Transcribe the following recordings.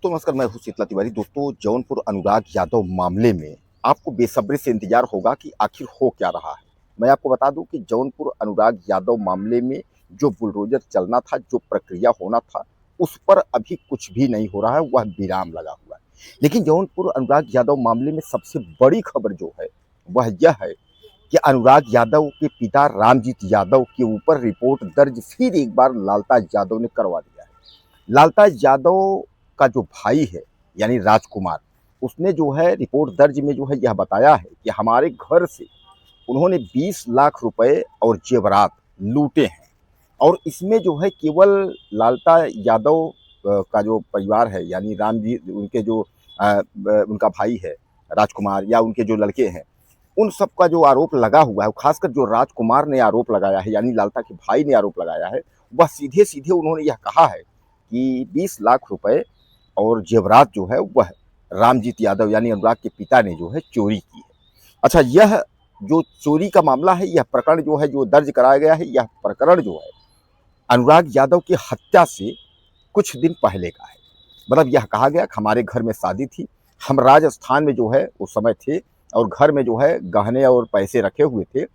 दोस्तों नमस्कार, मैं हूं शीतला तिवारी। दोस्तों, जौनपुर अनुराग यादव मामले में आपको बेसब्री से इंतजार होगा कि आखिर हो क्या रहा है। मैं आपको बता दूं कि जौनपुर अनुराग यादव मामले में जो बुलडोजर चलना था, जो प्रक्रिया होना था, उस पर अभी कुछ भी नहीं हो रहा है, वह विराम लगा हुआ है। लेकिन जौनपुर अनुराग यादव मामले में सबसे बड़ी खबर जो है वह यह है कि अनुराग यादव के पिता रामजीत यादव के ऊपर रिपोर्ट दर्ज फिर एक बार लालताज यादव ने करवा दिया है। लालताज यादव का जो भाई है यानी राजकुमार, उसने जो है रिपोर्ट दर्ज में जो है यह बताया है कि हमारे घर से उन्होंने 20 लाख रुपए और जेवरात लूटे हैं। और इसमें जो है केवल लालता यादव का जो परिवार है यानी राम जी, उनके जो उनका भाई है राजकुमार या उनके जो लड़के हैं, उन सब का जो आरोप लगा हुआ है, खासकर जो राजकुमार ने आरोप लगाया है यानी लालता के भाई ने आरोप लगाया है, वह सीधे सीधे उन्होंने यह कहा है कि 20 लाख रुपए और जेवरात जो है वह रामजीत यादव यानी अनुराग के पिता ने जो है चोरी की है। अच्छा, यह जो चोरी का मामला है, यह प्रकरण जो है जो दर्ज कराया गया है, यह प्रकरण जो है अनुराग यादव की हत्या से कुछ दिन पहले का है। मतलब यह कहा गया कि हमारे घर में शादी थी, हम राजस्थान में जो है उस समय थे और घर में जो है गहने और पैसे रखे हुए थे।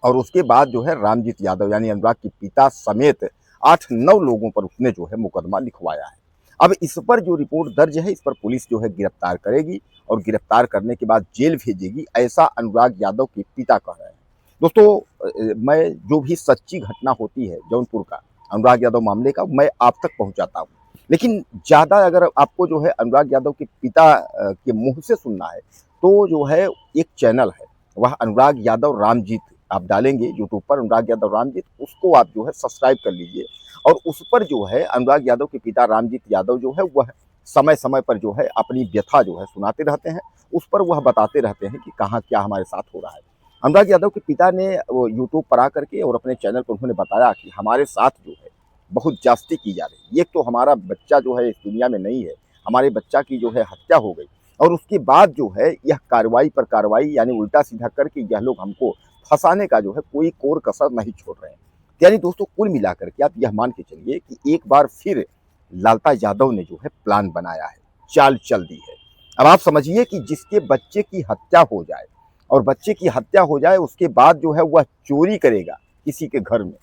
और उसके बाद जो है रामजीत यादव यानी अनुराग के पिता समेत 8-9 लोगों पर उसने जो है मुकदमा लिखवाया है। अब इस पर जो रिपोर्ट दर्ज है, इस पर पुलिस जो है गिरफ्तार करेगी और गिरफ्तार करने के बाद जेल भेजेगी, ऐसा अनुराग यादव के पिता कह रहे हैं। दोस्तों, मैं जो भी सच्ची घटना होती है जौनपुर का अनुराग यादव मामले का, मैं आप तक पहुंचाता हूं। लेकिन ज़्यादा अगर आपको जो है अनुराग यादव के पिता के मुंह से सुनना है, तो जो है एक चैनल है, वह अनुराग यादव रामजीत, आप डालेंगे यूट्यूब पर अनुराग यादव रामजीत, उसको आप जो है सब्सक्राइब कर लीजिए। और उस पर जो है अनुराग यादव के पिता रामजीत यादव जो है वह समय समय पर जो है अपनी व्यथा जो है सुनाते रहते हैं। उस पर वह बताते रहते हैं कि कहाँ क्या हमारे साथ हो रहा है। अनुराग यादव के पिता ने वो यूट्यूब पर आकर के और अपने चैनल पर उन्होंने बताया कि हमारे साथ जो है बहुत जास्ती की जा रही है। एक तो हमारा बच्चा जो है इस दुनिया में नहीं है, हमारे बच्चा की जो है हत्या हो गई, और उसके बाद जो है यह कार्रवाई पर कार्रवाई यानी उल्टा सीधा करके यह लोग हमको फंसाने का जो है कोई कोर कसर नहीं छोड़ रहे हैं। यानी दोस्तों, कुल मिलाकर के आप यह मान के चलिए कि एक बार फिर लालता यादव ने जो है प्लान बनाया है, चाल चल दी है। अब आप समझिए कि जिसके बच्चे की हत्या हो जाए और बच्चे की हत्या हो जाए उसके बाद जो है वह चोरी करेगा किसी के घर में,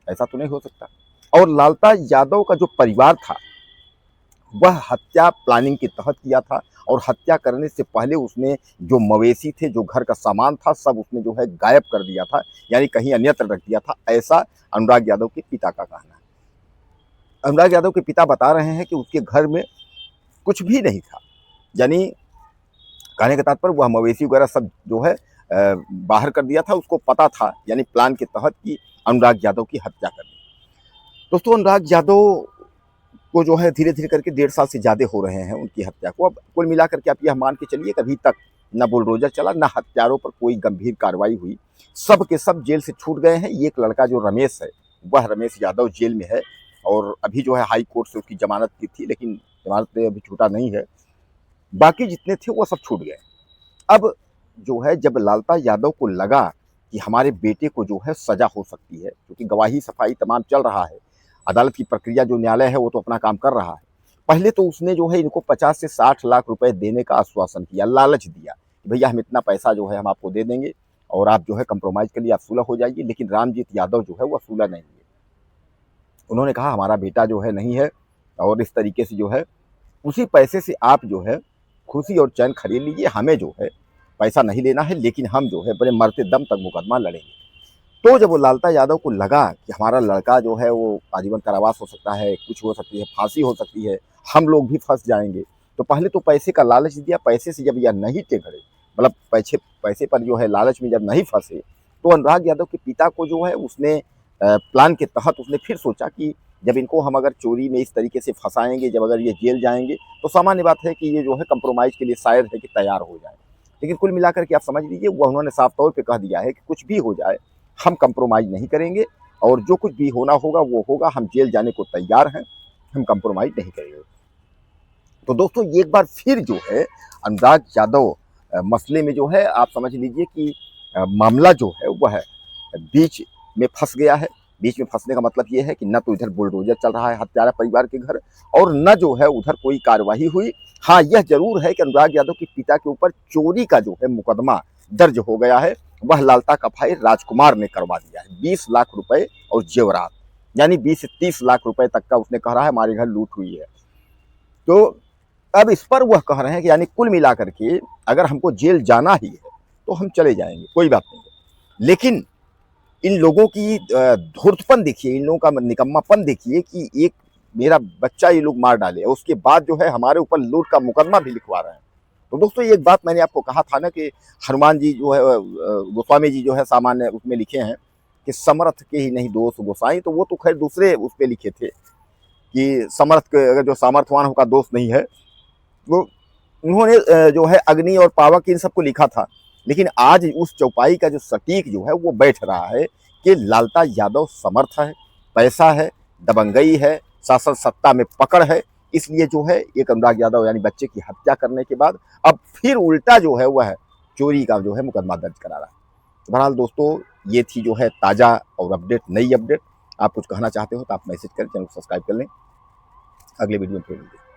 ऐसा तो नहीं हो सकता। और लालता यादव का जो परिवार था वह हत्या प्लानिंग के तहत किया था, और हत्या करने से पहले उसने जो मवेशी थे, जो घर का सामान था, सब उसने जो है गायब कर दिया था, यानी कहीं अन्यत्र रख दिया था, ऐसा अनुराग यादव के पिता का कहना है। अनुराग यादव के पिता बता रहे हैं कि उसके घर में कुछ भी नहीं था, यानी कहने का तात्पर्य वह मवेशी वगैरह सब जो है बाहर कर दिया था। उसको पता था यानी प्लान के तहत कि अनुराग यादव की हत्या करनी। दोस्तों, अनुराग यादव को जो है धीरे धीरे करके 1.5 साल से ज़्यादा हो रहे हैं उनकी हत्या को। अब कुल मिलाकर के आप यह मान के चलिए कि अभी तक न बुलडोजर चला, न हत्यारों पर कोई गंभीर कार्रवाई हुई। सब के सब जेल से छूट गए हैं। एक लड़का जो रमेश है, वह रमेश यादव जेल में है, और अभी जो है हाई कोर्ट से उसकी जमानत की थी, लेकिन जमानत पे अभी छूटा नहीं है। बाकी जितने थे वो सब छूट गए। अब जो है जब लालता यादव को लगा कि हमारे बेटे को जो है सजा हो सकती है, क्योंकि गवाही सफाई तमाम चल रहा है, अदालत की प्रक्रिया जो न्यायालय है वो तो अपना काम कर रहा है। पहले तो उसने जो है इनको 50 से 60 लाख रुपए देने का आश्वासन किया, लालच दिया कि भैया हम इतना पैसा जो है हम आपको दे देंगे और आप जो है कंप्रोमाइज़ के लिए आप सुलह हो जाइए। लेकिन रामजीत यादव जो है वह सुलह नहीं हुए। उन्होंने कहा हमारा बेटा जो है नहीं है, और इस तरीके से जो है उसी पैसे से आप जो है खुशी और चैन खरीद लीजिए, हमें जो है पैसा नहीं लेना है, लेकिन हम जो है बड़े मरते दम तक मुकदमा लड़ेंगे। तो जब वो लालता यादव को लगा कि हमारा लड़का जो है वो आजीवन कारावास हो सकता है, कुछ हो सकती है, फांसी हो सकती है, हम लोग भी फंस जाएंगे, तो पहले तो पैसे का लालच दिया। पैसे से जब यह नहीं टेघड़े, मतलब पैसे पर जो है लालच में जब नहीं फंसे, तो अनुराग यादव के पिता को जो है उसने प्लान के तहत उसने फिर सोचा कि जब इनको हम अगर चोरी में इस तरीके से फंसाएंगे, जब अगर ये जेल जाएंगे, तो सामान्य बात है कि ये जो है कंप्रोमाइज़ के लिए शायद है कि तैयार हो जाए। लेकिन कुल मिलाकर के आप समझ लीजिए वह उन्होंने साफ तौर पे कह दिया है कि कुछ भी हो जाए हम कंप्रोमाइज़ नहीं करेंगे, और जो कुछ भी होना होगा वो होगा, हम जेल जाने को तैयार हैं, हम कंप्रोमाइज़ नहीं करेंगे। तो दोस्तों, एक बार फिर जो है अनुराग यादव मसले में जो है, आप समझ लीजिए कि मामला जो है वह बीच में फंस गया है। बीच में फंसने का मतलब ये है कि न तो इधर बुलडोजर चल रहा है हत्यारा परिवार के घर, और न जो है उधर कोई कार्रवाई हुई। हाँ, यह जरूर है कि अनुराग यादव के पिता के ऊपर चोरी का जो है मुकदमा दर्ज हो गया है। वह लालता का भाई राजकुमार ने करवा दिया है। 20 लाख रुपए और जेवरात, यानी 20 से 30 लाख रुपए तक का उसने कहा है हमारे घर लूट हुई है। तो अब इस पर वह कह रहे हैं कि यानी कुल मिलाकर के अगर हमको जेल जाना ही है तो हम चले जाएंगे, कोई बात नहीं है। लेकिन इन लोगों की धूर्तपन देखिए, इन लोगों का निकम्मापन देखिए कि एक मेरा बच्चा ये लोग मार डाले और उसके बाद जो है हमारे ऊपर लूट का मुकदमा भी लिखवा रहे हैं। तो दोस्तों, ये एक बात मैंने आपको कहा था ना कि हनुमान जी जो है गोस्वामी जी जो है सामान्य उसमें लिखे हैं कि समर्थ के ही नहीं दोष गोसाई, तो वो तो खैर दूसरे उस पर लिखे थे कि समर्थ के अगर जो सामर्थ्यवान होगा दोष नहीं है। वो उन्होंने जो है अग्नि और पावक इन सबको लिखा था। लेकिन आज उस चौपाई का जो सटीक जो है वो बैठ रहा है कि लालता यादव समर्थ है, पैसा है, दबंगई है, शासन सत्ता में पकड़ है। इसलिए जो है एक अनुराग यादव यानी बच्चे की हत्या करने के बाद अब फिर उल्टा जो है वह चोरी का जो है मुकदमा दर्ज करा रहा है। तो बहरहाल दोस्तों, ये थी जो है ताज़ा और अपडेट, नई अपडेट। आप कुछ कहना चाहते हो तो आप मैसेज करें, चैनल को सब्सक्राइब कर लें। अगले वीडियो में फिर मिलेंगे।